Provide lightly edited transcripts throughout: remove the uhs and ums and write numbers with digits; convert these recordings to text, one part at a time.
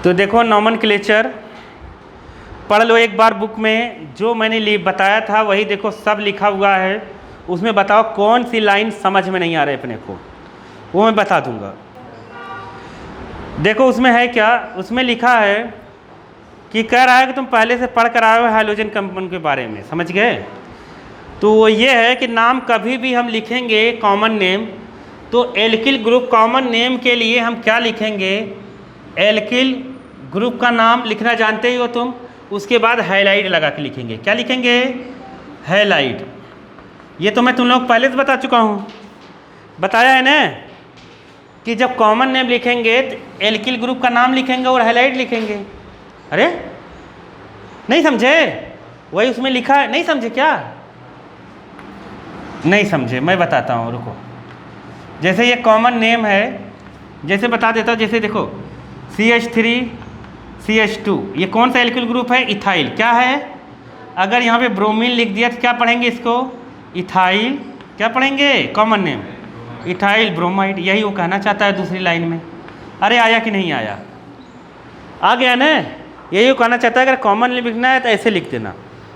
तो देखो नॉमेनक्लेचर पढ़ लो एक बार बुक में, जो मैंने बताया था वही देखो सब लिखा हुआ है। उसमें बताओ कौन सी लाइन समझ में नहीं आ रही अपने को, वो मैं बता दूंगा। देखो उसमें है क्या, उसमें लिखा है कि कह रहा है कि तुम पहले से पढ़ कर आए हो हाइड्रोजन कंपाउंड के बारे में, समझ गए। तो वो ये है कि नाम कभी भी हम लिखेंगे कॉमन नेम, तो एल्किल ग्रुप कॉमन नेम के लिए हम क्या लिखेंगे, एल्किल ग्रुप का नाम लिखना जानते ही हो तुम, उसके बाद हाईलाइट लगा के लिखेंगे। क्या लिखेंगे, हाईलाइट। ये तो मैं तुम लोग पहले से बता चुका हूँ, बताया है ना कि जब कॉमन नेम लिखेंगे तो एल्किल ग्रुप का नाम लिखेंगे और हाईलाइट लिखेंगे। अरे नहीं समझे, वही उसमें लिखा है, नहीं समझे क्या, नहीं समझे, मैं बताता हूँ, रुको। जैसे ये कॉमन नेम है, जैसे बता देता हूँ, जैसे देखो CH3 CH2, ये कौन सा एल्किल ग्रुप है, इथाइल। क्या है, अगर यहाँ पे ब्रोमीन लिख दिया तो क्या पढ़ेंगे इसको, इथाइल। क्या पढ़ेंगे, कॉमन नेम इथाइल ब्रोमाइड। यही वो कहना चाहता है दूसरी लाइन में। अरे आया कि नहीं आया, आ गया ना। यही वो कहना चाहता है, अगर कॉमन नेम लिखना है तो ऐसे लिख देना।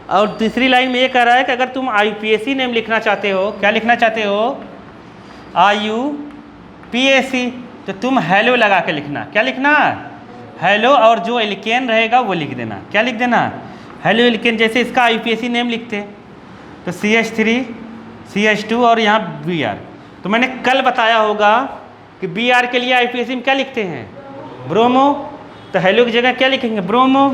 और तीसरी लाइन में ये कह रहा है कि अगर तुम IUPAC नेम लिखना चाहते हो, क्या लिखना चाहते हो, IUPAC, तो तुम हेलो लगा के लिखना। क्या लिखना, हेलो, और जो एल्केन रहेगा वो लिख देना। क्या लिख देना, हेलो एल्केन। जैसे इसका IUPAC नेम लिखते तो CH3 CH2 और यहाँ Br। तो मैंने कल बताया होगा कि Br के लिए IUPAC में क्या लिखते हैं, ब्रोमो। तो हेलो की जगह क्या लिखेंगे, ब्रोमो।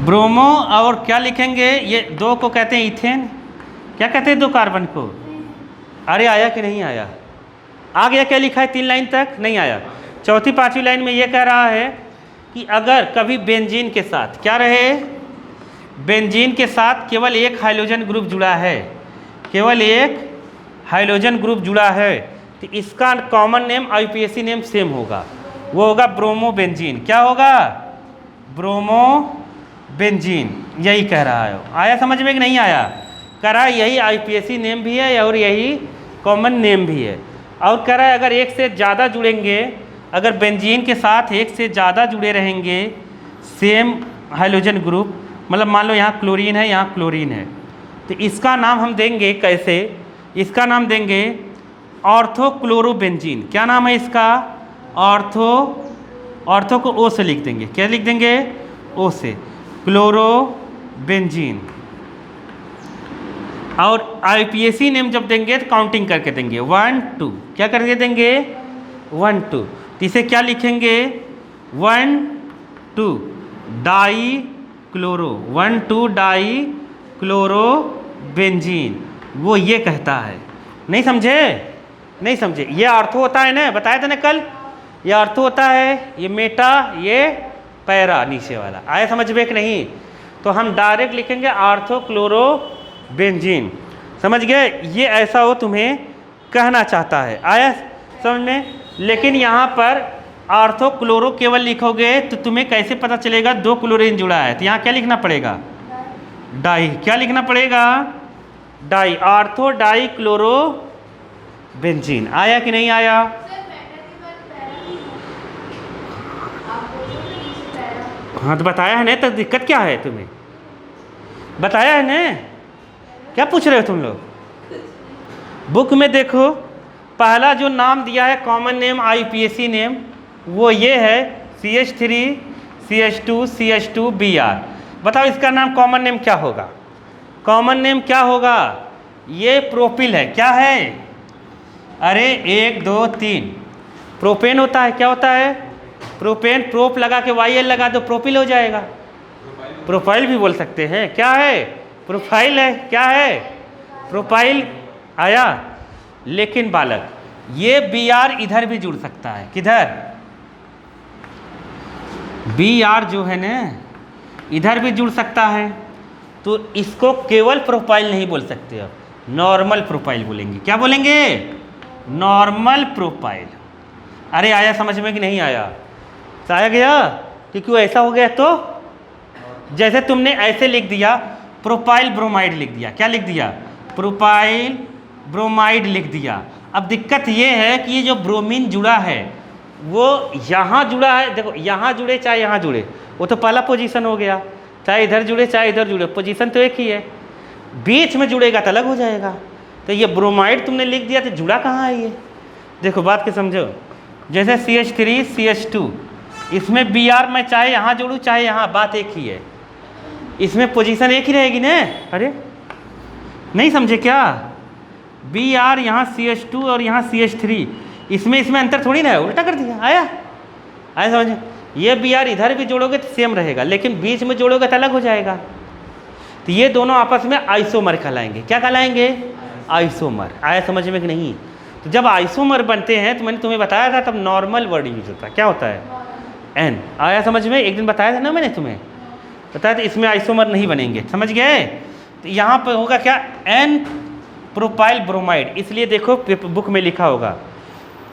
ब्रोमो और क्या लिखेंगे, ये दो को कहते हैं इथेन। क्या कहते हैं, दो कार्बन को। अरे आया कि नहीं आया, आ गया। क्या लिखा है, 3 लाइन तक नहीं आया। चौथी पांचवी लाइन में ये कह रहा है कि अगर कभी बेंजीन के साथ क्या रहे, बेंजीन के साथ केवल एक हाइड्रोजन ग्रुप जुड़ा है, केवल एक हाइड्रोजन ग्रुप जुड़ा है, तो इसका common name IUPAC name same होगा, वो होगा ब्रोमो बेंजीन। क्या होगा, ब्रोमो बेंजीन। यही कह रहा है। आया समझ में कि नहीं आया, कह रहा है यही IUPAC नेम भी है और यही कॉमन नेम भी है। और कह रहा है अगर एक से ज़्यादा जुड़ेंगे, अगर बेंजीन के साथ एक से ज़्यादा जुड़े रहेंगे सेम हाइड्रोजन ग्रुप, मतलब मान लो यहाँ क्लोरीन है, यहाँ क्लोरीन है, तो इसका नाम हम देंगे कैसे, इसका नाम देंगे ऑर्थोक्लोरोबेंजीन। क्या नाम है इसका, ऑर्थो को O से लिख देंगे। क्या लिख देंगे, O से, क्लोरोबेंजीन। और IUPAC नेम जब देंगे तो काउंटिंग करके देंगे, 1 2। क्या करके देंगे, 1 2। तो इसे क्या लिखेंगे, 1 2 डाई क्लोरो, 1 2 डाई क्लोरोबेंजीन। वो ये कहता है। नहीं समझे, नहीं समझे। ये ऑर्थो होता है ना, बताया था ना कल, ये ऑर्थो होता है, ये मेटा, ये पैरा नीचे वाला। आया समझ में कि नहीं। तो हम डायरेक्ट लिखेंगे ऑर्थोक्लोरोबेंजीन, समझ गए। ये ऐसा हो तुम्हें कहना चाहता है, आया समझ में। लेकिन यहाँ पर ऑर्थोक्लोरो केवल लिखोगे तो तुम्हें कैसे पता चलेगा 2 क्लोरीन जुड़ा है, तो यहाँ क्या लिखना पड़ेगा, डाई। क्या लिखना पड़ेगा, di, ortho dichlorobenzene. आया कि नहीं आया, हाँ तो बताया है ना, तो दिक्कत क्या है तुम्हें, बताया है ना। क्या पूछ रहे हो तुम लोग, बुक में देखो पहला जो नाम दिया है कॉमन नेम IUPAC नेम, वो ये है CH3 CH2 CH2 Br। बताओ इसका नाम कॉमन नेम क्या होगा, कॉमन नेम क्या होगा, ये प्रोपिल है। क्या है, अरे 1 2 3 प्रोपेन होता है। क्या होता है, प्रोपेन। प्रोप लगा के YL लगा दो, प्रोपिल हो जाएगा। प्रोफाइल भी बोल सकते हैं। क्या है, प्रोफाइल है। क्या है, प्रोफाइल। आया। लेकिन बालक ये Br इधर भी जुड़ सकता है, किधर, Br जो है ना इधर भी जुड़ सकता है, तो इसको केवल प्रोफाइल नहीं बोल सकते, अब नॉर्मल प्रोफाइल बोलेंगे। क्या बोलेंगे, नॉर्मल प्रोफाइल। अरे आया समझ में कि नहीं आया, तो आया गया कि क्यों ऐसा हो गया। तो जैसे तुमने ऐसे लिख दिया, प्रोपाइल ब्रोमाइड लिख दिया। क्या लिख दिया, प्रोपाइल ब्रोमाइड लिख दिया। अब दिक्कत ये है कि ये जो ब्रोमीन जुड़ा है वो यहाँ जुड़ा है, देखो यहाँ जुड़े चाहे यहाँ जुड़े, वो तो पहला पोजीशन हो गया, चाहे इधर जुड़े चाहे इधर जुड़े, पोजीशन तो एक ही है। बीच में जुड़ेगा तो अलग हो जाएगा। तो ये ब्रोमाइड तुमने लिख दिया तो जुड़ा कहाँ है ये? देखो बात के समझो, जैसे CH3 CH2, इसमें Br मैं चाहे यहाँ जोड़ूँ चाहे यहाँ, बात एक ही है, इसमें पोजीशन एक ही रहेगी ना। अरे नहीं समझे क्या? Br यहाँ CH2 और यहाँ CH3, इसमें अंतर थोड़ी ना है, उल्टा कर दिया। आया समझ? ये Br इधर भी जोड़ोगे तो सेम रहेगा, लेकिन बीच में जोड़ोगे तो अलग हो जाएगा। तो ये दोनों आपस में आइसोमर कहलाएंगे। क्या कहलाएंगे? आइसोमर। आया समझ में कि नहीं? तो जब आइसोमर बनते हैं तो मैंने तुम्हें बताया था, तब नॉर्मल वर्ड यूज होता है। क्या होता है? एन। आया समझ में? एक दिन बताया था ना मैंने तुम्हें, बताया था इसमें आइसोमर नहीं बनेंगे। समझ गए? तो यहाँ पर होगा क्या? N propyl bromide. इसलिए देखो बुक में लिखा होगा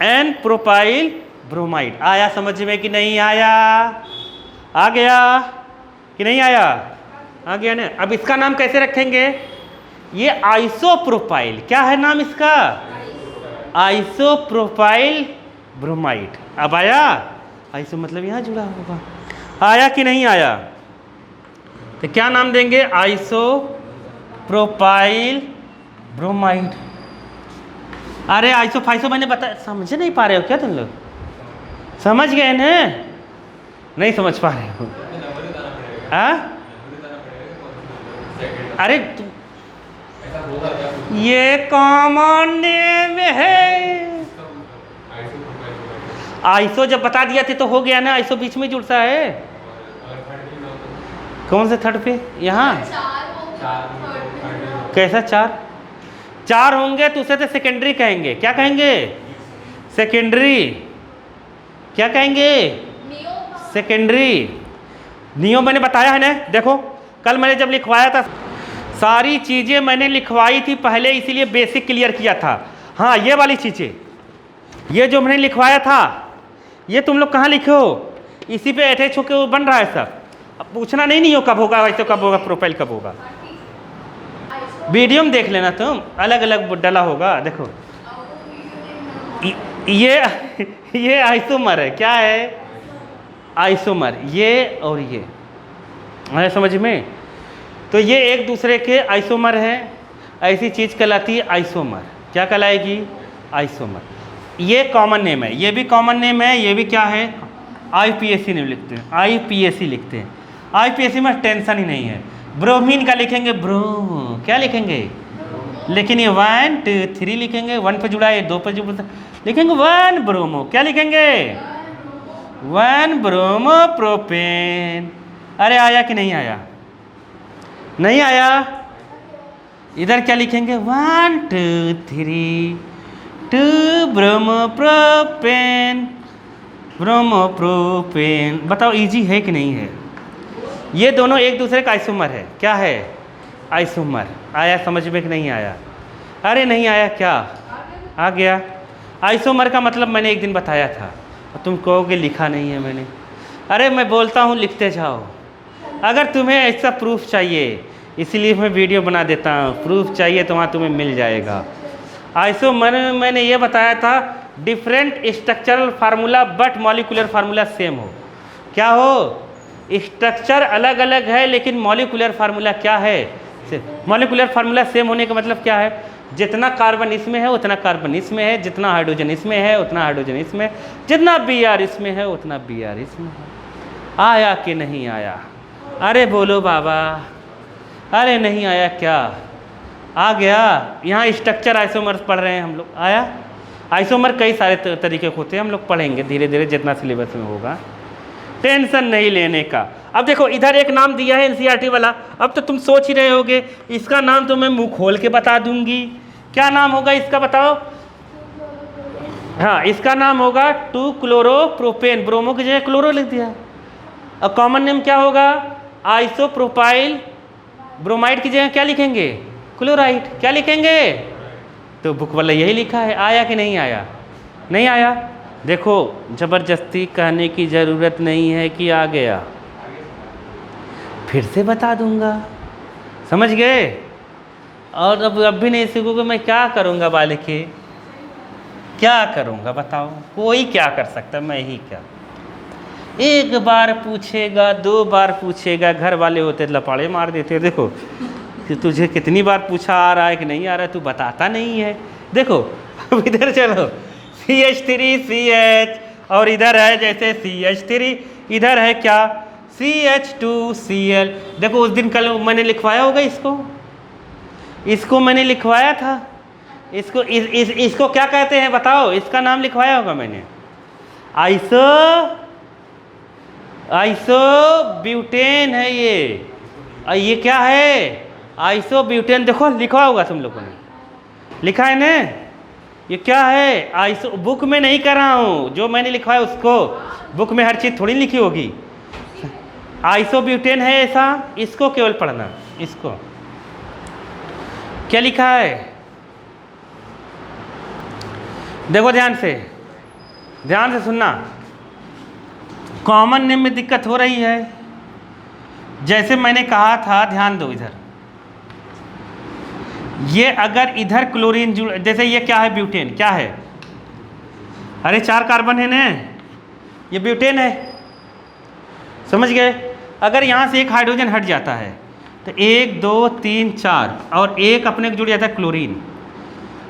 एन प्रोपाइल ब्रोमाइड। आया समझ में कि नहीं आया? आ गया कि नहीं आया? आ गया ना। अब इसका नाम कैसे रखेंगे? ये आइसोप्रोपाइल, क्या है नाम इसका? Isopropyl bromide. अब आया? आइसो मतलब यहाँ जुड़ा होगा। आया कि नहीं आया? तो क्या नाम देंगे? Isopropyl bromide. अरे आइसो फाइसो मैंने बता, समझ नहीं पा रहे हो क्या तुम लोग? समझ गए ना? नहीं समझ पा रहे हो? अरे ये कॉमन नेम है। आइसो जब बता दिया थे तो हो गया ना, आइसो बीच में जुड़ता है। कौन से थर्ड पे? यहाँ कैसा चार होंगे तो उसे तो सेकेंडरी कहेंगे। क्या कहेंगे? सेकेंडरी। क्या कहेंगे? सेकेंडरी। नियो मैंने बताया है ना। देखो कल मैंने जब लिखवाया था, सारी चीज़ें मैंने लिखवाई थी पहले, इसीलिए बेसिक क्लियर किया था। हाँ ये वाली चीज़ें, ये जो मैंने लिखवाया था, ये तुम लोग कहाँ लिखे हो? इसी पे अटैच होकर वो बन रहा है सब। अब पूछना नहीं हो कब होगा, वैसे कब होगा, प्रोफाइल कब होगा। वीडियो में देख लेना तुम, अलग अलग डला होगा। देखो ये आइसोमर है। क्या है? आइसोमर। ये और ये है समझ में? तो ये एक दूसरे के आइसोमर हैं। ऐसी चीज़ कहलाती है आइसोमर। क्या कहलाएगी? आइसोमर। ये कॉमन नेम है, ये भी कॉमन नेम है। ये भी क्या है? IPAC नेम लिखते हैं, IPAC लिखते हैं। IPAC में टेंशन ही नहीं है। ब्रोमीन का लिखेंगे ब्रोमो। क्या लिखेंगे? लेकिन ये 1 2 3 लिखेंगे, 1 पे जुड़ा है, 2 पे जुड़ा लिखेंगे 1 ब्रोमो। क्या लिखेंगे? 1 ब्रोमो प्रोपेन। अरे आया कि नहीं आया? नहीं आया? इधर क्या लिखेंगे? 1 2 3 2 ब्रोमो प्रोपेन। Bromo propane. बताओ इजी है कि नहीं है? ये दोनों एक दूसरे का आइसोमर है। क्या है? आइसोमर। आया समझ में कि नहीं आया? अरे नहीं आया क्या? आ गया। आइसोमर का मतलब मैंने एक दिन बताया था, तुम कहोगे लिखा नहीं है मैंने। अरे मैं बोलता हूँ लिखते जाओ। अगर तुम्हें ऐसा प्रूफ चाहिए, इसीलिए मैं वीडियो बना देता हूँ। प्रूफ चाहिए तो वहाँ तुम्हें मिल जाएगा। आइसोमर मैंने ये बताया था, different structural formula but molecular formula same हो। क्या हो? स्ट्रक्चर अलग अलग है लेकिन मॉलिकुलर फार्मूला क्या है? मॉलिकुलर फार्मूला सेम होने का मतलब क्या है? जितना कार्बन इसमें है उतना कार्बन इसमें है, जितना हाइड्रोजन इसमें है उतना हाइड्रोजन इसमें, जितना Br इसमें है उतना Br इसमें है। आया कि नहीं आया? अरे बोलो बाबा। अरे नहीं आया क्या? आ गया। यहाँ स्ट्रक्चर आइसोमर पढ़ रहे हैं हम लोग। आया? आइसोमर कई सारे तरीके होते हैं, हम लोग पढ़ेंगे धीरे धीरे जितना सिलेबस में होगा। टेंशन नहीं लेने का। अब देखो इधर एक नाम दिया है NCERT वाला। अब तो तुम सोच ही रहे होगे, इसका नाम तो मैं मुंह खोल के बता दूंगी। क्या नाम होगा इसका बताओ? हाँ इसका नाम होगा 2 क्लोरोप्रोपेन। ब्रोमो की जगह क्लोरो लिख दिया। और कॉमन नेम क्या होगा? आइसोप्रोपाइल ब्रोमाइड की जगह क्या लिखेंगे? क्लोराइड। क्या लिखेंगे? तो बुक वाला यही लिखा है। आया कि नहीं आया? नहीं आया? देखो ज़बरदस्ती कहने की ज़रूरत नहीं है कि आ गया, फिर से बता दूंगा। समझ गए? और अब भी नहीं सीखोगे मैं क्या करूंगा बालिके? क्या करूँगा बताओ, कोई क्या कर सकता, मैं ही क्या। एक बार पूछेगा, 2 बार पूछेगा, घर वाले होते लपाड़े मार देते। देखो कि तुझे कितनी बार पूछा आ रहा है कि नहीं आ रहा है, तू बताता नहीं है। देखो अब इधर चलो, CH3CH, और इधर है जैसे CH3, इधर है क्या CH2Cl। देखो उस दिन कल मैंने लिखवाया होगा इसको मैंने लिखवाया था। इसको क्या कहते हैं बताओ, इसका नाम लिखवाया होगा मैंने, आइसोब्यूटेन है ये क्या है, आइसोब्यूटेन। देखो लिखा होगा तुम लोगों ने, लिखा है ना, ये क्या है बुक में नहीं कर रहा हूँ, जो मैंने लिखवाया उसको, बुक में हर चीज़ थोड़ी लिखी होगी। आइसोब्यूटेन है ऐसा, इसको केवल पढ़ना। इसको क्या लिखा है, देखो ध्यान से सुनना। कॉमन नेम में दिक्कत हो रही है, जैसे मैंने कहा था, ध्यान दो इधर, ये अगर इधर क्लोरीन जुड़, जैसे ये क्या है, ब्यूटेन क्या है, अरे 4 कार्बन है ना, ये ब्यूटेन है, समझ गए। अगर यहाँ से एक हाइड्रोजन हट जाता है तो 1 2 3 4 और एक अपने को जुड़ जाता है क्लोरीन,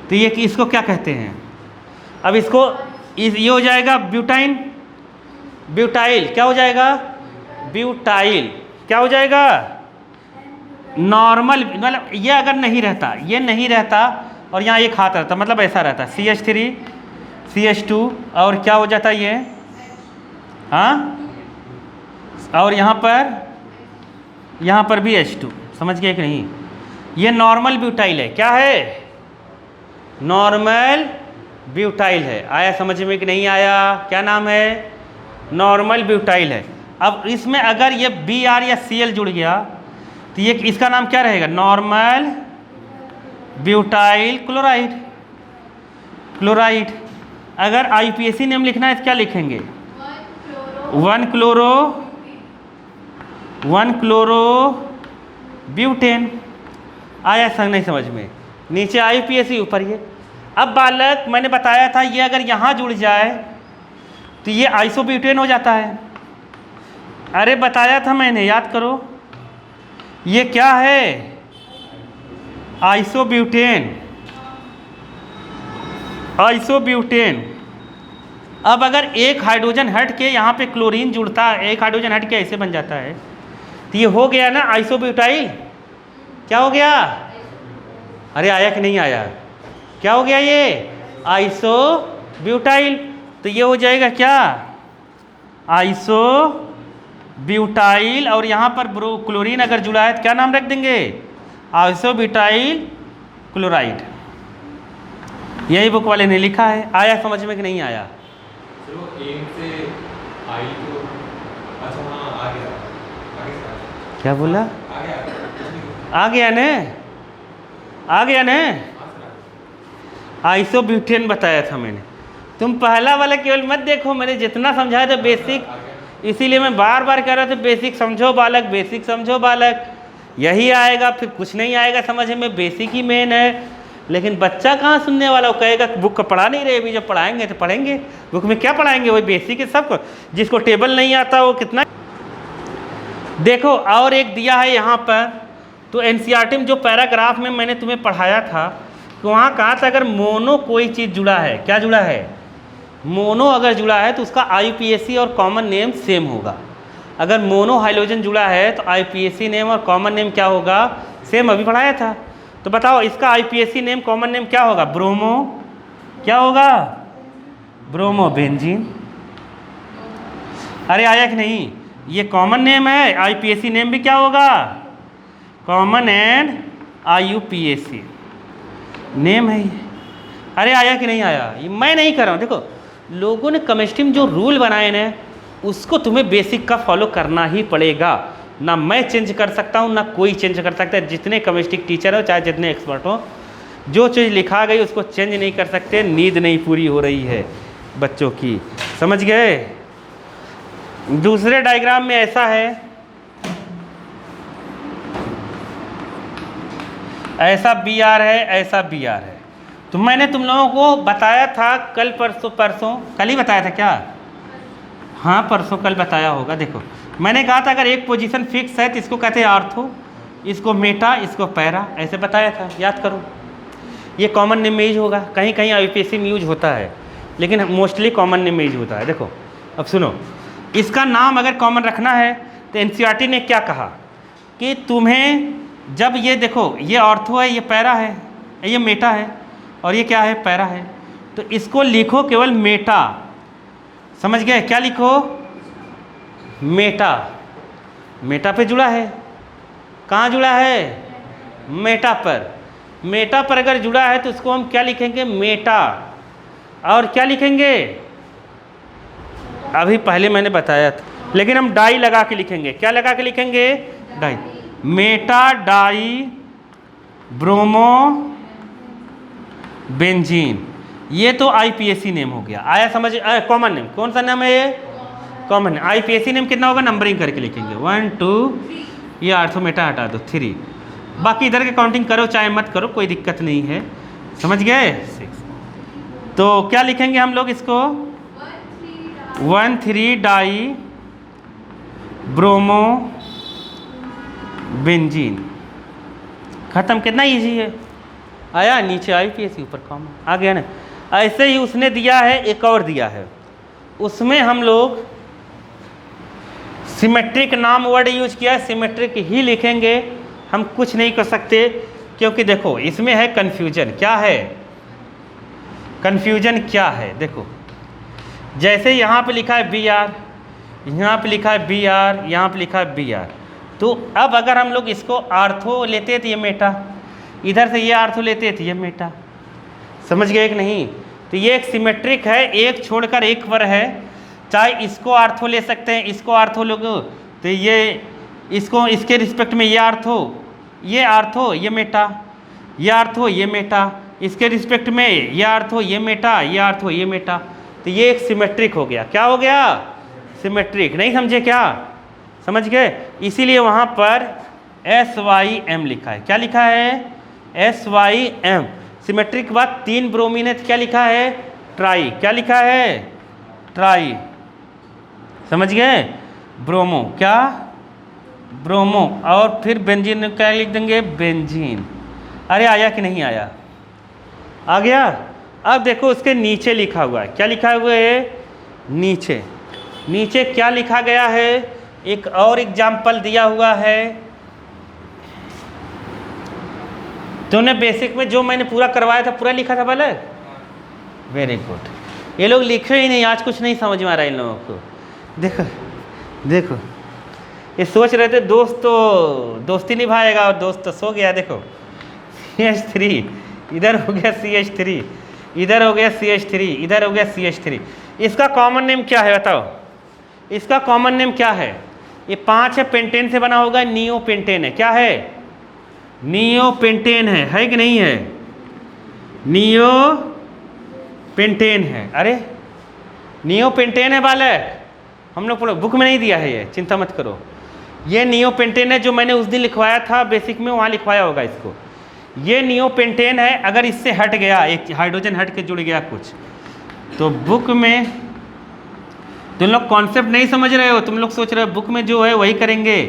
तो ये इसको क्या कहते हैं। अब इसको ये हो जाएगा ब्यूटाइल, क्या हो जाएगा, ब्यूटाइल, क्या हो जाएगा, नॉर्मल। मतलब ये अगर नहीं रहता, ये नहीं रहता और यहाँ एक हाथ रहता, मतलब ऐसा रहता CH3 CH2 और क्या हो जाता ये, हाँ, और यहाँ पर भी H2, समझ गए कि नहीं। ये नॉर्मल ब्यूटाइल है, क्या है, नॉर्मल ब्यूटाइल है। आया समझ में कि नहीं आया, क्या नाम है, नॉर्मल ब्यूटाइल है। अब इसमें अगर ये Br या Cl जुड़ गया तो ये इसका नाम क्या रहेगा, नॉर्मल ब्यूटाइल क्लोराइड। अगर IUPAC नेम लिखना है तो क्या लिखेंगे, 1 क्लोरो ब्यूटेन। आया संग नहीं समझ में, नीचे IUPAC ऊपर ये। अब बालक मैंने बताया था, ये अगर यहाँ जुड़ जाए तो ये आइसोब्यूटेन हो जाता है। अरे बताया था मैंने, याद करो, ये क्या है, आइसोब्यूटेन। अब अगर एक हाइड्रोजन हट के यहाँ पे क्लोरीन जुड़ता है, एक हाइड्रोजन हट के ऐसे बन जाता है, तो ये हो गया ना आइसोब्यूटाइल। क्या हो गया, अरे आया कि नहीं आया, क्या हो गया ये, आइसोब्यूटाइल। तो ये हो जाएगा क्या, आइसोब्यूटाइल, और यहाँ पर क्लोरीन अगर जुड़ा है तो क्या नाम रख देंगे, आइसोब्यूटाइल क्लोराइड। यही बुक वाले ने लिखा है। आया समझ में कि नहीं आया, चलो एम से आई तो अच्छा, हाँ आ गया, आगे क्या बोला, आ गया ने आइसोब्यूटेन बताया था मैंने। तुम पहला वाला केवल मत देखो, मैंने जितना समझाया था बेसिक, इसीलिए मैं बार बार कह रहा था बेसिक समझो बालक, बेसिक समझो बालक, यही आएगा, फिर कुछ नहीं आएगा समझ में, बेसिक ही मेन है। लेकिन बच्चा कहाँ सुनने वाला, वो कहेगा बुक का पढ़ा नहीं रहे, अभी जब पढ़ाएंगे तो पढ़ेंगे, बुक में क्या पढ़ाएंगे, वही बेसिक है सबको। जिसको टेबल नहीं आता वो कितना, देखो और एक दिया है यहाँ पर, तो NCERT में जो पैराग्राफ में मैंने तुम्हें पढ़ाया था, तो वहाँ कहा था अगर मोनो कोई चीज़ जुड़ा है, क्या जुड़ा है, मोनो अगर जुड़ा है तो उसका IUPAC और कॉमन नेम सेम होगा। अगर मोनो हाइड्रोजन जुड़ा है तो IUPAC नेम और कॉमन नेम क्या होगा, सेम, अभी पढ़ाया था। तो बताओ इसका IUPAC नेम कॉमन नेम क्या होगा, ब्रोमो, क्या होगा, ब्रोमोबेंजीन। अरे आया कि नहीं, ये कॉमन नेम है, IUPAC नेम भी क्या होगा, कॉमन एंड IUPAC नेम है। अरे आया कि नहीं आया, ये मैं नहीं कर रहा हूँ। देखो लोगों ने केमिस्ट्री में जो रूल बनाए ना, उसको तुम्हें बेसिक का फॉलो करना ही पड़ेगा। ना मैं चेंज कर सकता हूँ, ना कोई चेंज कर सकता है। जितने केमिस्ट्री टीचर हो, चाहे जितने एक्सपर्ट हो, जो चीज़ लिखा गई उसको चेंज नहीं कर सकते। नींद नहीं पूरी हो रही है बच्चों की, समझ गए। दूसरे डायग्राम में ऐसा है, ऐसा Br है, ऐसा Br है, तो मैंने तुम लोगों को बताया था कल परसों कल ही बताया था क्या? हाँ परसों कल बताया होगा। देखो मैंने कहा था अगर एक पोजीशन फिक्स है तो इसको कहते हैं आर्थो, इसको मेटा, इसको पैरा, ऐसे बताया था, याद करो। ये कॉमन नेम में यूज होगा, कहीं कहीं आईपीएससी में यूज होता है, लेकिन मोस्टली कॉमन नेम में यूज होता है। देखो अब सुनो, इसका नाम अगर कॉमन रखना है तो एनसीईआरटी ने क्या कहा कि तुम्हें जब ये देखो ये ऑर्थो है, ये पैरा है, ये मेटा है, और ये क्या है? पैरा है। तो इसको लिखो केवल मेटा, समझ गए? क्या लिखो? मेटा। मेटा पे जुड़ा है, कहाँ जुड़ा है? मेटा पर। मेटा पर अगर जुड़ा है तो उसको हम क्या लिखेंगे? मेटा। और क्या लिखेंगे? अभी पहले मैंने बताया था, लेकिन हम डाई लगा के लिखेंगे। क्या लगा के लिखेंगे? Di. Meta dibromobenzene. ये तो आईपीएससी नेम हो गया, आया समझ? कॉमन नेम कौन सा नाम है ये? कॉमन। आईपीएससी नेम कितना होगा? नंबरिंग करके लिखेंगे 1 2, ये आर्थो मेटा हटा दो 3, बाकी इधर के काउंटिंग करो चाहे मत करो, कोई दिक्कत नहीं है, समझ गए? 6। तो क्या लिखेंगे हम लोग इसको? 1 3 डाई ब्रोमो बेंजीन। खत्म। कितना इजी है, आया? नीचे आईपीएससी, ऊपर कॉमन, आ गया ना? ऐसे ही उसने दिया है, एक और दिया है, उसमें हम लोग सिमेट्रिक नाम वर्ड यूज किया है, सिमेट्रिक ही लिखेंगे, हम कुछ नहीं कर सकते, क्योंकि देखो इसमें है कन्फ्यूजन। क्या है कन्फ्यूजन? क्या है देखो, जैसे यहाँ पे लिखा है बी आर, यहाँ पे लिखा है बी आर, यहाँ पे लिखा है बी आर, तो अब अगर हम लोग इसको आर्थो लेते तो ये मेटा, इधर से ये आर्थो लेते तो ये मेटा, समझ गए कि नहीं? तो ये एक सिमेट्रिक है, एक छोड़कर एक पर है, चाहे इसको आर्थो ले सकते हैं, इसको आर्थो लोगो तो ये इसको इसके रिस्पेक्ट में ये आर्थो, ये आर्थो, ये मेटा, ये आर्थो, ये मेटा, इसके रिस्पेक्ट में ये आर्थो, ये मेटा, ये आर्थो, ये मेटा, तो ये एक सिमेट्रिक हो गया। क्या हो गया? सिमेट्रिक। नहीं समझे क्या? समझ गए? इसीलिए वहाँ पर SYM लिखा है। क्या लिखा है? SYM। सिमेट्रिक के बाद 3 ब्रोमीन है, क्या लिखा है? ट्राई। क्या लिखा है? ट्राई। समझ गए? ब्रोमो, क्या? ब्रोमो। और फिर बेंजीन क्या लिख देंगे? बेंजीन। अरे आया कि नहीं आया? आ गया? अब देखो उसके नीचे लिखा हुआ है, क्या लिखा हुआ है? नीचे। नीचे क्या लिखा गया है? एक और एग्जाम्पल दिया हुआ है। तूने बेसिक में जो मैंने पूरा करवाया था पूरा लिखा था पहले? Very good. ये लोग लिखे ही नहीं, आज कुछ नहीं समझ में आ रहा है इन लोगों को। देखो देखो, ये सोच रहे थे दोस्त तो दोस्ती निभाएगा और दोस्त तो सो गया। देखो CH3, इधर हो गया CH3, इधर हो गया CH3, इधर हो गया CH3। इसका कॉमन नेम क्या है बताओ? इसका कॉमन नेम क्या है? ये 5 है, पेंटेन से बना होगा, नियो पेंटेन है। क्या है? नियो पेंटेन है कि नहीं है? नियो पेंटेन है। अरे नियो पेंटेन है बालक, हम लोग बुक में नहीं दिया है ये, चिंता मत करो। ये नियो पेंटेन है जो मैंने उस दिन लिखवाया था बेसिक में, वहाँ लिखवाया होगा इसको। ये नियो पेंटेन है, अगर इससे हट गया, एक हाइड्रोजन हट के जुड़ गया कुछ, तो बुक में तुम लोग कॉन्सेप्ट नहीं समझ रहे हो, तुम लोग सोच रहे हो बुक में जो है वही करेंगे,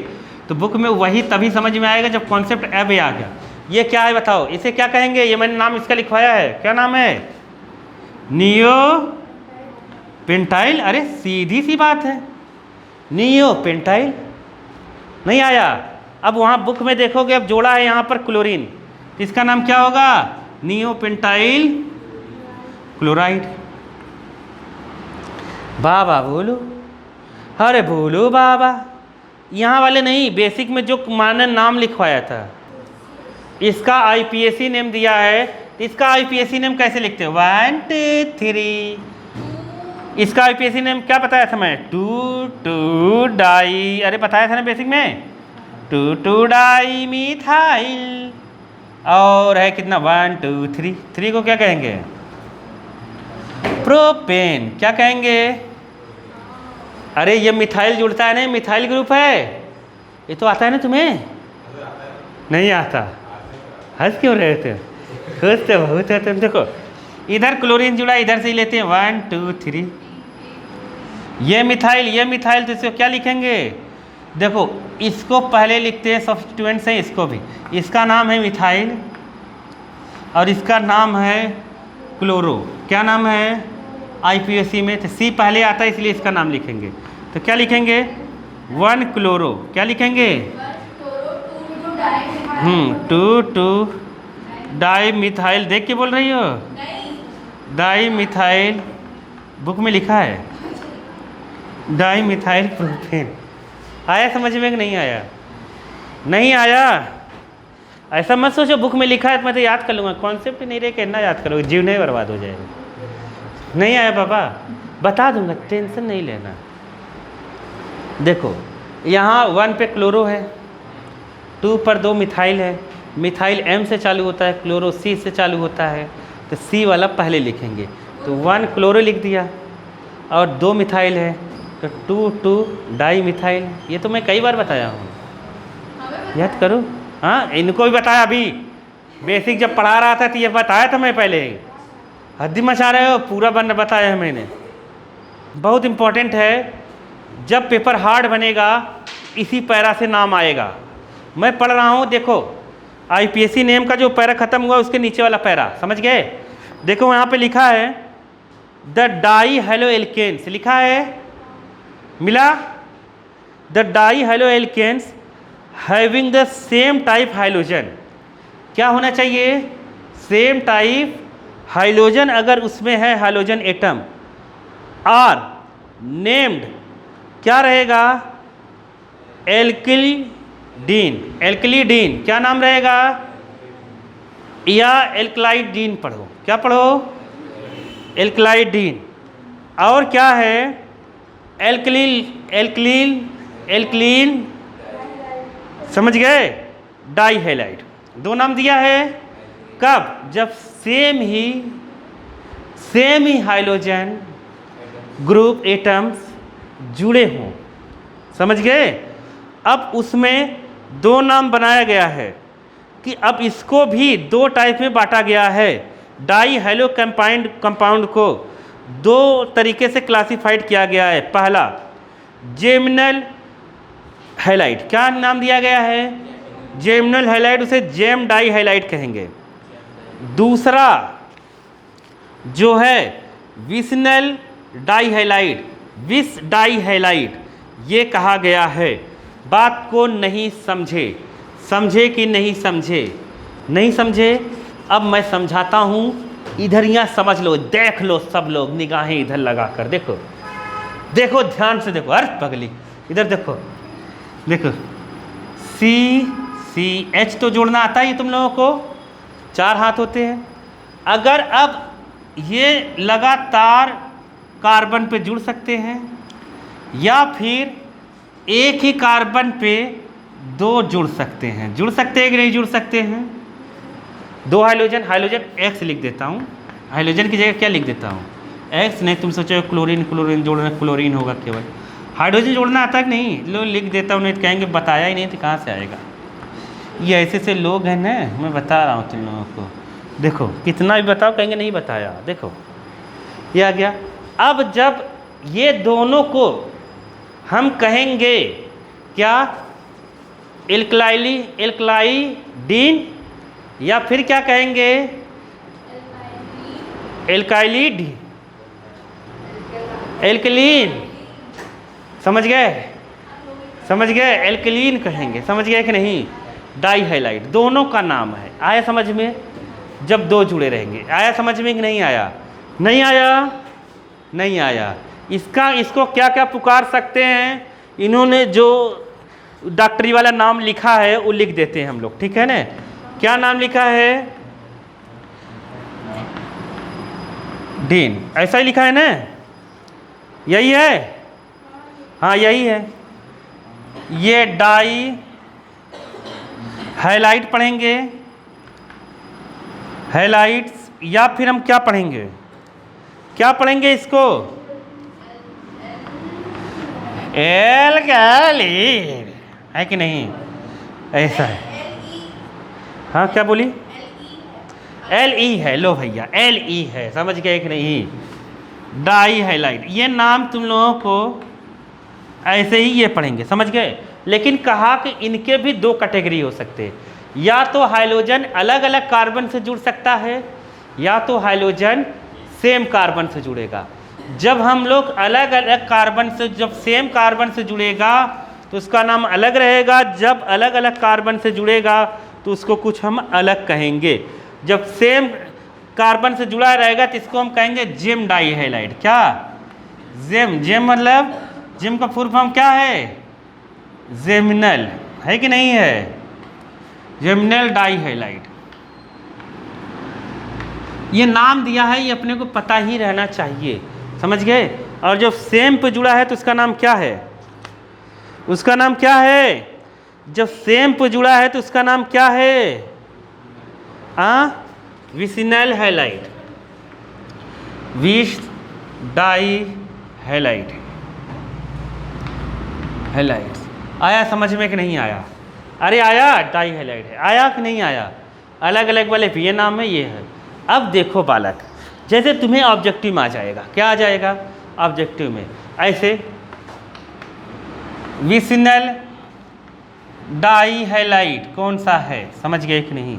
तो बुक में वही तभी समझ में आएगा जब कॉन्सेप्ट अब आ गया। ये क्या है बताओ? इसे क्या कहेंगे? ये मैंने नाम इसका लिखवाया है, क्या नाम है? Neo pentyl. अरे सीधी सी बात है, नियो पेंटाइल। नहीं आया? अब वहाँ बुक में देखोगे, अब जोड़ा है यहाँ पर क्लोरीन, इसका नाम क्या होगा? Neo pentyl chloride. बाबा बोलो, अरे बोलो बाबा। यहाँ वाले नहीं, बेसिक में जो माने नाम लिखवाया था, इसका आईपीएससी नेम दिया है, तो इसका आईपीएससी नेम कैसे लिखते हो? 1 2 3। इसका आईपीएससी नेम क्या बताया था मैं? 2 डाई, अरे बताया था ना बेसिक में, 2 डाई मिथाइल। और है कितना? 1 2 3। 3 को क्या कहेंगे? प्रोपेन। क्या कहेंगे? अरे ये मिथाइल जुड़ता है ना, मिथाइल ग्रुप है, ये तो आता है ना तुम्हें? नहीं आता? हंस क्यों रहे थे? खुश तो बहुत है तुम। देखो इधर क्लोरीन जुड़ा, इधर से ही लेते हैं 1 2 3। ये मिथाइल, तो इसको क्या लिखेंगे? देखो इसको पहले लिखते हैं, सब्स्टिट्यूएंट से इसको भी। इसका नाम है मिथाइल और इसका नाम है क्लोरो। क्या नाम है? IPAC में तो C पहले आता है, इसलिए इसका नाम लिखेंगे। तो क्या लिखेंगे? 1 क्लोरो। क्या लिखेंगे? 2 डाई मिथाइल। देख के बोल रही हो? डाई मिथाइल, बुक में लिखा है डाई मिथाइल प्रोपेन। आया समझ में कि नहीं आया? नहीं आया? ऐसा मत सोचो बुक में लिखा है तो मैं तो याद कर लूँगा। कॉन्सेप्ट नहीं रहे कहना याद करोगे, जीव नहीं बर्बाद हो जाएगा। नहीं आया पापा? बता दूंगा, टेंशन नहीं लेना। देखो यहाँ 1 पे क्लोरो है, 2 पर 2 मिथाइल है। मिथाइल M से चालू होता है, क्लोरो C से चालू होता है, तो C वाला पहले लिखेंगे। तो 1 क्लोरो लिख दिया और 2 मिथाइल है, तो 2 डाई मिथाइल। ये तो मैं कई बार बताया हूँ, याद करो। हाँ इनको भी बताया, अभी बेसिक जब पढ़ा रहा था तो ये बताया था मैं पहले। हद्दी मचा रहे हो, पूरा बन बताया है मैंने। बहुत इम्पोर्टेंट है, जब पेपर हार्ड बनेगा इसी पैरा से नाम आएगा। मैं पढ़ रहा हूँ, देखो IPAC नेम का जो पैरा खत्म हुआ उसके नीचे वाला पैरा, समझ गए? देखो यहाँ पे लिखा है द डाई हेलो एल्केन्स, लिखा है, मिला? The dihalo alkanes having the same type halogen. क्या होना चाहिए? Same type halogen. अगर उसमें है हाइलोजन एटम आर नेम्ड, क्या रहेगा? एल्किलीडीन। एल्किलीडीन क्या नाम रहेगा? या एल्कलाइडीन पढ़ो। क्या पढ़ो? एल्कलाइडीन। और क्या है? एल्कलीन, समझ गए? Die halide. 2 नाम दिया है। कब? जब सेम ही हाइलोजन ग्रुप एटम्स जुड़े हों, समझ गए? अब उसमें 2 नाम बनाया गया है कि अब इसको भी 2 टाइप में बांटा गया है। डाई हेलो कंपाउंड को 2 तरीके से क्लासिफाइड किया गया है। पहला जेमिनल हैलाइड, क्या नाम दिया गया है? जेमिनल हैलाइड, उसे जेम डाई हैलाइड कहेंगे। दूसरा जो है विसनल डाई हैलाइड, विस डाई हैलाइड, ये कहा गया है। बात को नहीं समझे कि नहीं समझे? नहीं समझे? अब मैं समझाता हूँ, इधर यहाँ समझ लो, देख लो सब लोग, निगाहें इधर लगा कर देखो, देखो ध्यान से देखो। अरे पगली इधर देखो, देखो CH तो जोड़ना आता है ये तुम लोगों को, 4 हाथ होते हैं। अगर अब ये लगातार कार्बन पे जुड़ सकते हैं या फिर एक ही कार्बन पे 2 जुड़ सकते हैं। जुड़ सकते हैं कि नहीं जुड़ सकते हैं? 2 हाइलोजन X लिख देता हूँ, हाइलोजन की जगह क्या लिख देता हूँ? X। नहीं तुम सोचो क्लोरीन जोड़ना, क्लोरीन होगा केवल। हाइड्रोजन जोड़ना आता है कि नहीं? लो लिख देता हूँ, नहीं तो कहेंगे बताया ही नहीं तो कहाँ से आएगा। ये ऐसे से लोग हैं ना, मैं बता रहा हूँ तुम लोगों को। देखो कितना भी बताओ कहेंगे नहीं बताया। देखो ये आ गया। अब जब ये दोनों को हम कहेंगे क्या? एल्कलाइडीन या फिर क्या कहेंगे? एल्कलीन। समझ गए? एल्कलीन कहेंगे, समझ गए कि नहीं? डाई हैलाइड दोनों का नाम है। आया समझ में? जब 2 जुड़े रहेंगे। आया समझ में कि नहीं आया? नहीं आया। इसको क्या क्या पुकार सकते हैं? इन्होंने जो डॉक्टरी वाला नाम लिखा है वो लिख देते हैं हम लोग, ठीक है ना? क्या नाम लिखा है? डीन, ऐसा ही लिखा है ना? यही है? हाँ यही है। ये डाई हैलाइड पढ़ेंगे, हैलाइड्स, या फिर हम क्या पढ़ेंगे? इसको एल्कलीन, है कि नहीं? ऐसा है। हाँ क्या बोली? LE है, लो भैया LE है, समझ गए कि नहीं? Dihalide. ये नाम तुम लोगों को ऐसे ही ये पढ़ेंगे, समझ गए? लेकिन कहा कि इनके भी दो कैटेगरी हो सकते हैं, या तो हाइड्रोजन अलग अलग कार्बन से जुड़ सकता है, या तो हाइड्रोजन सेम कार्बन से जुड़ेगा। जब हम लोग अलग अलग कार्बन से, जब सेम कार्बन से जुड़ेगा तो उसका नाम अलग रहेगा, जब अलग अलग कार्बन से जुड़ेगा तो उसको कुछ हम अलग कहेंगे। जब सेम कार्बन से जुड़ा रहेगा तो इसको हम कहेंगे जेम डाई हैलाइड। क्या? जेम। जेम मतलब, जेम का फुल फॉर्म क्या है? जेमिनल, है कि नहीं है? Geminal dihalide. ये नाम दिया है, ये अपने को पता ही रहना चाहिए, समझ गए? और जो सेम पे जुड़ा है तो उसका नाम क्या है? उसका नाम क्या है? जब सेम पे जुड़ा है तो उसका नाम क्या है? विसिनल हैलाइड, विस डाई हैलाइड। हैलाइड आया समझ में कि नहीं आया? अरे आया, डाई हैलाइड है, आया कि नहीं आया? अलग अलग वाले भी ये नाम है, ये है। अब देखो बालक, जैसे तुम्हें ऑब्जेक्टिव में आ जाएगा, क्या आ जाएगा ऑब्जेक्टिव में? ऐसे विसिनल डाई हैलाइड कौन सा है, समझ गए कि नहीं?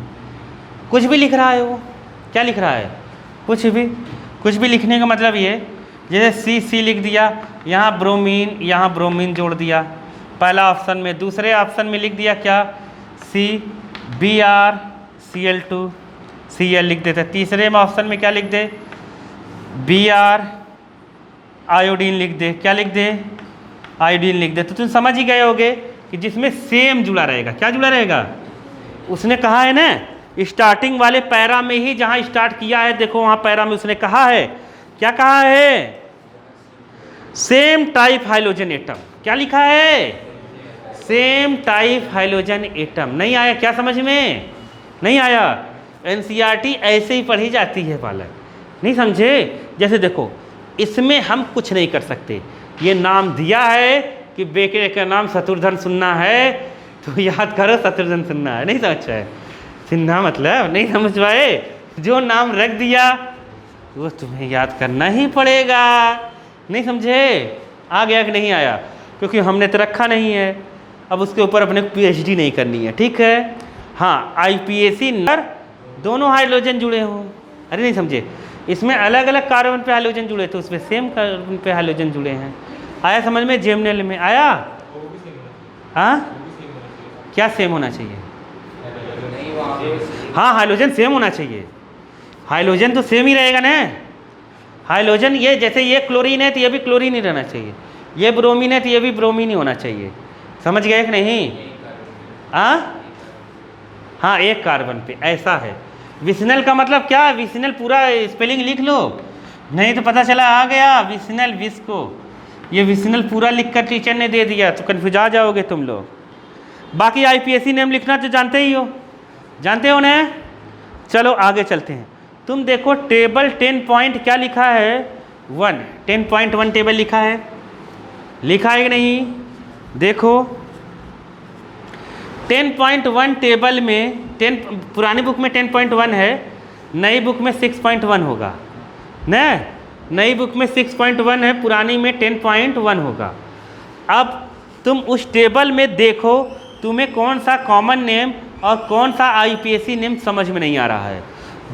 कुछ भी लिख रहा है वो, क्या लिख रहा है? कुछ भी लिखने का मतलब ये, जैसे सी लिख दिया, यहाँ ब्रोमीन, यहाँ ब्रोमीन जोड़ दिया पहला ऑप्शन में, दूसरे ऑप्शन में लिख दिया क्या? Br Cl2 Cl लिख देते, तीसरे में ऑप्शन में क्या लिख दे? Br आयोडीन लिख दे, क्या लिख दे? आयोडीन लिख दे। तो तुम समझ ही गए होगे कि जिसमें सेम जुड़ा रहेगा, क्या जुड़ा रहेगा? उसने कहा है ना, स्टार्टिंग वाले पैरा में ही जहाँ स्टार्ट किया है, देखो वहाँ पैरा में उसने कहा है, क्या कहा है? Same type hydrogen atom. क्या लिखा है? Same type hydrogen atom. नहीं आया क्या समझ में? नहीं आया? एनसीईआरटी ऐसे ही पढ़ी जाती है बालक, नहीं समझे? जैसे देखो, इसमें हम कुछ नहीं कर सकते, ये नाम दिया है कि बेटे का नाम शत्रुघ्न सिन्हा है तो याद करो शत्रुघ्न सिन्हा है, नहीं समझ है? सिन्हा मतलब नहीं समझ पाए? जो नाम रख दिया वो तुम्हें याद करना ही पड़ेगा, नहीं समझे? आ गया कि नहीं आया? क्योंकि हमने तो रखा नहीं है, अब उसके ऊपर अपने PhD नहीं करनी है, ठीक है? हाँ, IPAC नर दोनों हाइड्रोजन जुड़े हों, अरे नहीं समझे? इसमें अलग अलग कार्बन पे हाइड्रोजन जुड़े थे, उसमें सेम कार्बन पे हाइड्रोजन जुड़े हैं। आया समझ में? जेमनेल में आया? हाँ, क्या सेम होना चाहिए? हाँ, हाइड्रोजन सेम होना चाहिए। हाइड्रोजन तो सेम ही रहेगा ना। हाइड्रोजन, ये जैसे ये क्लोरीन है तो ये भी क्लोरीन ही रहना चाहिए, ये ब्रोमीन है तो ये भी ब्रोमीन ही होना चाहिए, समझ गए कि नहीं? हाँ, एक कार्बन पे, ऐसा है। विसिनल का मतलब क्या? विसिनल पूरा स्पेलिंग लिख लो, नहीं तो पता चला आ गया विसिनल विस को, ये विसिनल पूरा लिखकर टीचर ने दे दिया तो कन्फ्यूज आ जाओगे तुम लोग। बाकी IPAC नेम लिखना तो जानते ही हो, जानते हो ना? चलो आगे चलते हैं। तुम देखो टेबल 10 पॉइंट क्या लिखा है? 1, 10.1 टेबल लिखा है, लिखा है कि नहीं? देखो 10.1 टेबल में 10, पुरानी बुक में 10.1 है, नई बुक में 6.1 होगा ना? नई बुक में 6.1 है, पुरानी में 10.1 होगा। अब तुम उस टेबल में देखो तुम्हें कौन सा कॉमन नेम और कौन सा IPAC नेम समझ में नहीं आ रहा है।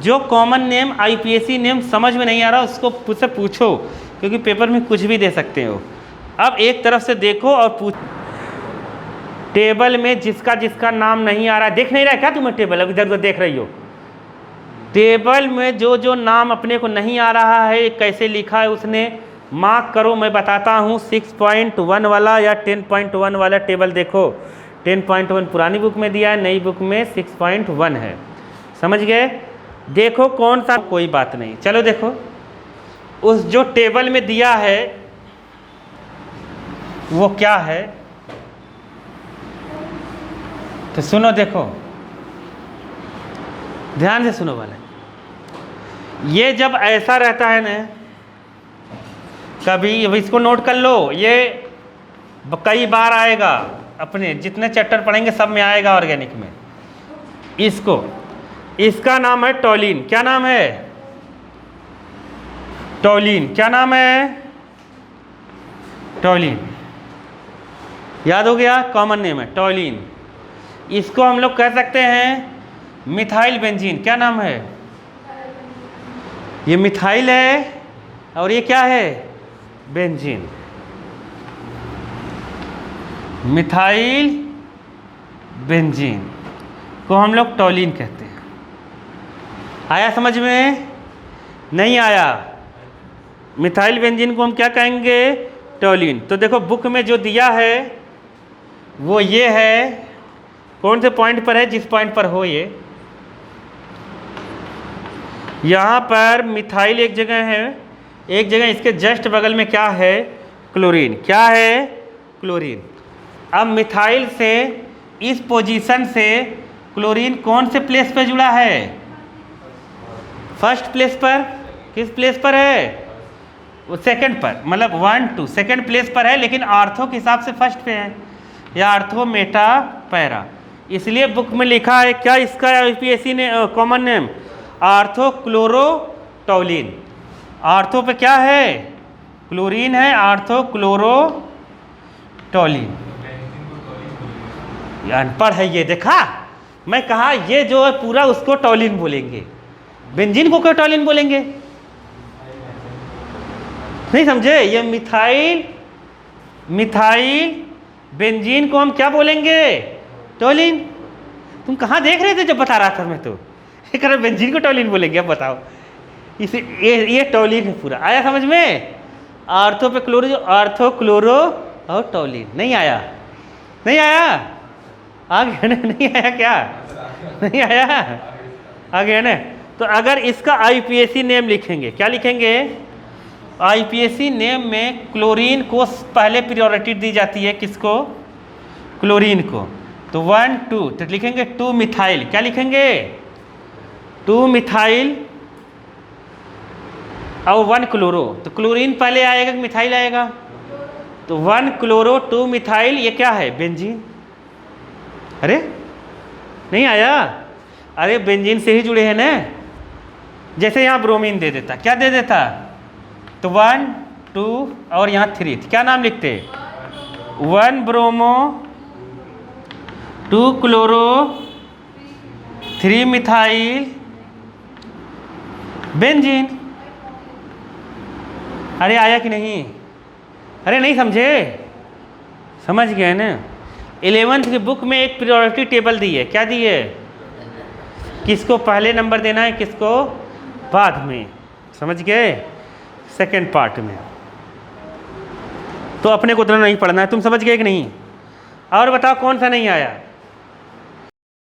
जो कॉमन नेम IPAC नेम समझ में नहीं आ रहा उसको मुझसे पूछो, क्योंकि पेपर में कुछ भी दे सकते हो। अब एक तरफ से देखो और पूछ, टेबल में जिसका जिसका नाम नहीं आ रहा है, देख नहीं रहा है क्या तुम्हें टेबल? अब इधर उधर देख रही हो, टेबल में जो जो नाम अपने को नहीं आ रहा है कैसे लिखा है उसने मार्क करो। मैं बताता हूँ 6.1 वाला या 10.1 वाला टेबल देखो। 10.1 पुरानी बुक में दिया है, नई बुक में 6.1 है, समझ गए? देखो कौन सा, कोई बात नहीं। चलो देखो उस जो टेबल में दिया है वो क्या है, तो सुनो, देखो ध्यान से सुनो वाले। ये जब ऐसा रहता है ना, कभी अब इसको नोट कर लो, ये कई बार आएगा, अपने जितने चैप्टर पढ़ेंगे सब में आएगा ऑर्गेनिक में। इसको इसका नाम है टॉलिन। क्या नाम है? टॉलिन। क्या नाम है? टॉलिन। याद हो गया? कॉमन नेम है टॉलिन। इसको हम लोग कह सकते हैं मिथाइल बेंजीन। क्या नाम है? ये मिथाइल है और ये क्या है? बेंजीन। मिथाइल बेंजीन को हम लोग टॉलिन कहते हैं। आया समझ में? नहीं आया? मिथाइल बेंजीन को हम क्या कहेंगे? टॉलिन। तो देखो बुक में जो दिया है वो ये है। कौन से पॉइंट पर है? जिस पॉइंट पर हो ये। यहाँ पर मिथाइल एक जगह है, एक जगह इसके जस्ट बगल में क्या है? क्लोरीन। क्या है? क्लोरीन। अब मिथाइल से इस पोजीशन से क्लोरीन कौन से प्लेस पर जुड़ा है? फर्स्ट प्लेस पर। किस प्लेस पर है? वो सेकंड पर, मतलब 1 2 सेकंड प्लेस पर है, लेकिन आर्थो के हिसाब से फर्स्ट पे है, या आर्थो मेटा पैरा। इसलिए बुक में लिखा है क्या इसका यूपीएससी ने common name? Ortho chloro टॉलिन। Ortho पे क्या है? क्लोरीन है, आर्थो क्लोरो टॉलिन। ये अनपढ़ है ये, देखा? मैं कहा ये जो है पूरा उसको टॉलिन बोलेंगे, बेंजीन को क्यों टॉलिन बोलेंगे? नहीं समझे? ये मिथाइल बेंजीन को हम क्या बोलेंगे? टॉलिन। तुम कहाँ देख रहे थे जब बता रहा था मैं? तो एक बेंजीन को टॉलिन बोलेंगे। अब बताओ, इसे ये टॉलिन है पूरा। आया समझ में? आर्थो पे क्लोरो, जो आर्थो क्लोरो और टॉलिन। नहीं आया? नहीं आया? आ गया ना? नहीं आया क्या? नहीं आया? आ गया ना? तो अगर इसका आईपीएसी नेम लिखेंगे, क्या लिखेंगे? आईपीएसी नेम में क्लोरीन को पहले प्रायोरिटी दी जाती है। किसको? क्लोरीन को। तो 1 2 तो लिखेंगे 2 मिथाइल। क्या लिखेंगे? 2 मिथाइल और 1 क्लोरो। तो क्लोरीन पहले आएगा कि मिथाइल आएगा? तो 1 क्लोरो 2 मिथाइल, ये क्या है? बेंजीन। अरे नहीं आया? अरे बेंजीन से ही जुड़े हैं ना। जैसे यहाँ ब्रोमीन दे देता, क्या दे देता? तो 1 2 और यहाँ 3, क्या नाम लिखते? 1 ब्रोमो 2 क्लोरो 3 मिथाइल बेंजीन। अरे आया कि नहीं? अरे नहीं समझे? समझ गए ना? 11th की बुक में एक प्रायोरिटी टेबल दी है। क्या दी है? किसको पहले नंबर देना है, किसको बाद में। समझ गए? सेकंड पार्ट में। तो अपने को उतना नहीं पढ़ना है। तुम समझ गए कि नहीं? और बताओ कौन सा नहीं आया?